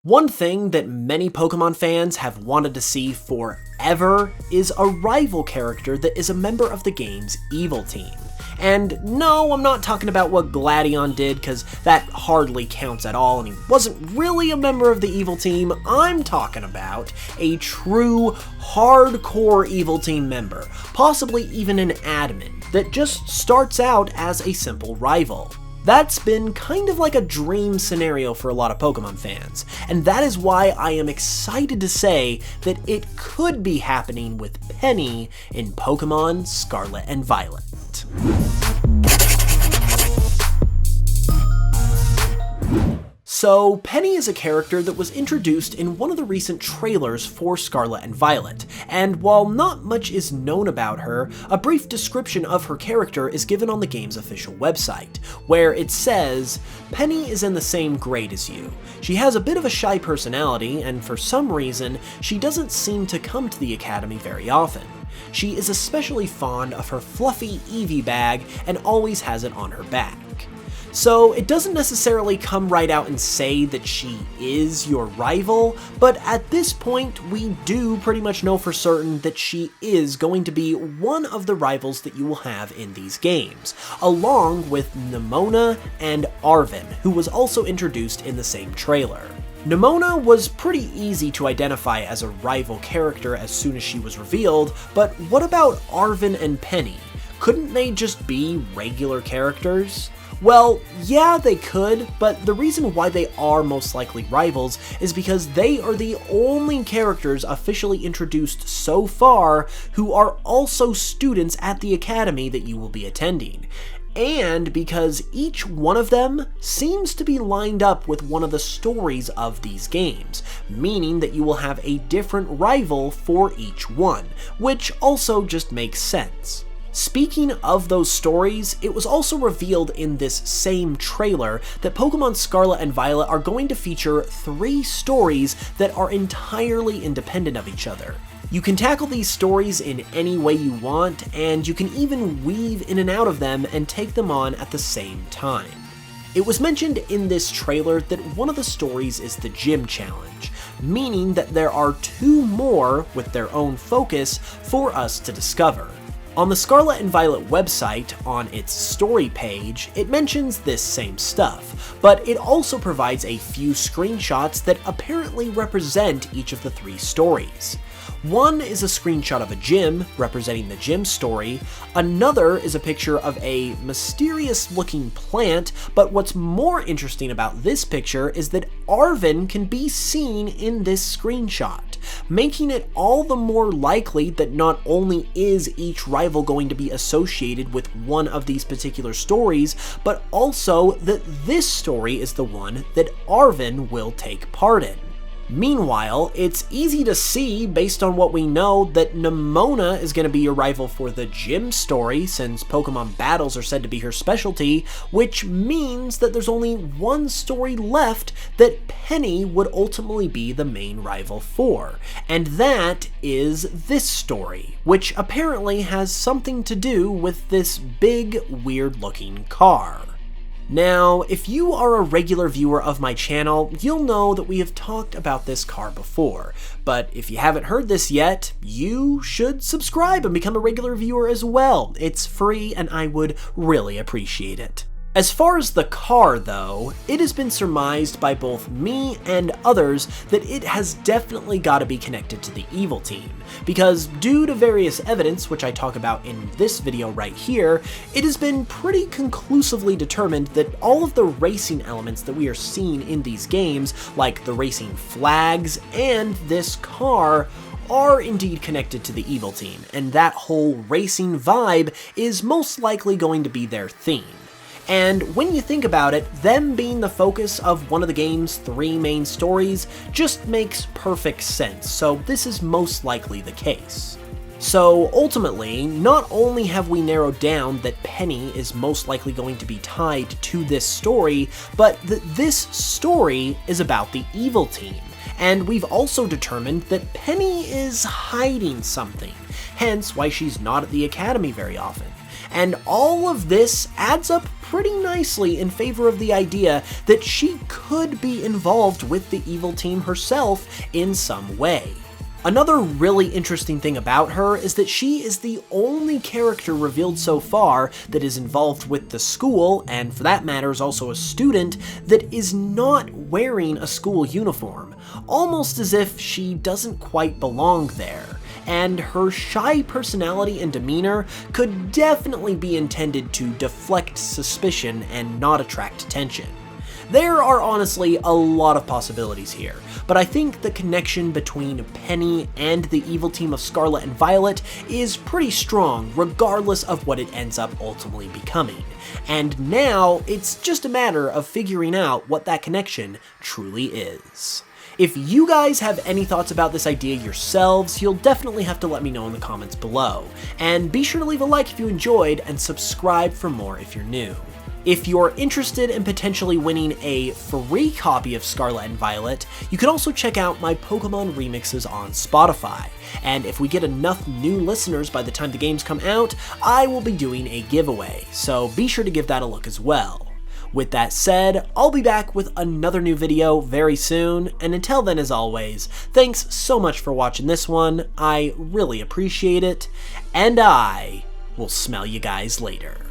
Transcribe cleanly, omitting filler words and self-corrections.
One thing that many Pokemon fans have wanted to see forever is a rival character that is a member of the game's evil team. And no, I'm not talking about what Gladion did, because that hardly counts at all, and he wasn't really a member of the evil team. I'm talking about a true, hardcore evil team member, possibly even an admin, that just starts out as a simple rival. That's been kind of like a dream scenario for a lot of Pokemon fans, and that is why I am excited to say that it could be happening with Penny in Pokemon Scarlet and Violet. So, Penny is a character that was introduced in one of the recent trailers for Scarlet and Violet, and while not much is known about her, a brief description of her character is given on the game's official website, where it says, "Penny is in the same grade as you. She has a bit of a shy personality, and for some reason, she doesn't seem to come to the academy very often. She is especially fond of her fluffy Eevee bag and always has it on her back." So it doesn't necessarily come right out and say that she is your rival, but at this point we do pretty much know for certain that she is going to be one of the rivals that you will have in these games, along with Nemona and Arven, who was also introduced in the same trailer. Nemona was pretty easy to identify as a rival character as soon as she was revealed, but what about Arven and Penny? Couldn't they just be regular characters? Well, yeah, they could, but the reason why they are most likely rivals is because they are the only characters officially introduced so far who are also students at the academy that you will be attending. And because each one of them seems to be lined up with one of the stories of these games, meaning that you will have a different rival for each one, which also just makes sense. Speaking of those stories, it was also revealed in this same trailer that Pokemon Scarlet and Violet are going to feature 3 stories that are entirely independent of each other. You can tackle these stories in any way you want, and you can even weave in and out of them and take them on at the same time. It was mentioned in this trailer that one of the stories is the Gym Challenge, meaning that there are 2 more with their own focus for us to discover. On the Scarlet and Violet website, on its story page, it mentions this same stuff, but it also provides a few screenshots that apparently represent each of the 3 stories. One is a screenshot of a gym, representing the gym story, another is a picture of a mysterious looking plant, but what's more interesting about this picture is that Arven can be seen in this screenshot, making it all the more likely that not only is each rival going to be associated with one of these particular stories, but also that this story is the one that Arven will take part in. Meanwhile, it's easy to see, based on what we know, that Nemona is going to be your rival for the gym story, since Pokemon battles are said to be her specialty, which means that there's only one story left that Penny would ultimately be the main rival for, and that is this story, which apparently has something to do with this big, weird-looking car. Now, if you are a regular viewer of my channel, you'll know that we have talked about this car before, but if you haven't heard this yet, you should subscribe and become a regular viewer as well. It's free and I would really appreciate it. As far as the car, though, it has been surmised by both me and others that it has definitely got to be connected to the evil team, because due to various evidence, which I talk about in this video right here, it has been pretty conclusively determined that all of the racing elements that we are seeing in these games, like the racing flags and this car, are indeed connected to the evil team, and that whole racing vibe is most likely going to be their theme. And when you think about it, them being the focus of one of the game's 3 main stories just makes perfect sense, so this is most likely the case. So ultimately, not only have we narrowed down that Penny is most likely going to be tied to this story, but that this story is about the evil team. And we've also determined that Penny is hiding something, hence why she's not at the academy very often. And all of this adds up pretty nicely in favor of the idea that she could be involved with the evil team herself in some way. Another really interesting thing about her is that she is the only character revealed so far that is involved with the school, and for that matter is also a student, that is not wearing a school uniform, almost as if she doesn't quite belong there. And her shy personality and demeanor could definitely be intended to deflect suspicion and not attract attention. There are honestly a lot of possibilities here, but I think the connection between Penny and the evil team of Scarlet and Violet is pretty strong regardless of what it ends up ultimately becoming. And now it's just a matter of figuring out what that connection truly is. If you guys have any thoughts about this idea yourselves, you'll definitely have to let me know in the comments below. And be sure to leave a like if you enjoyed, and subscribe for more if you're new. If you're interested in potentially winning a free copy of Scarlet and Violet, you can also check out my Pokémon remixes on Spotify. And if we get enough new listeners by the time the games come out, I will be doing a giveaway, so be sure to give that a look as well. With that said, I'll be back with another new video very soon, and until then, as always, thanks so much for watching this one, I really appreciate it, and I will smell you guys later.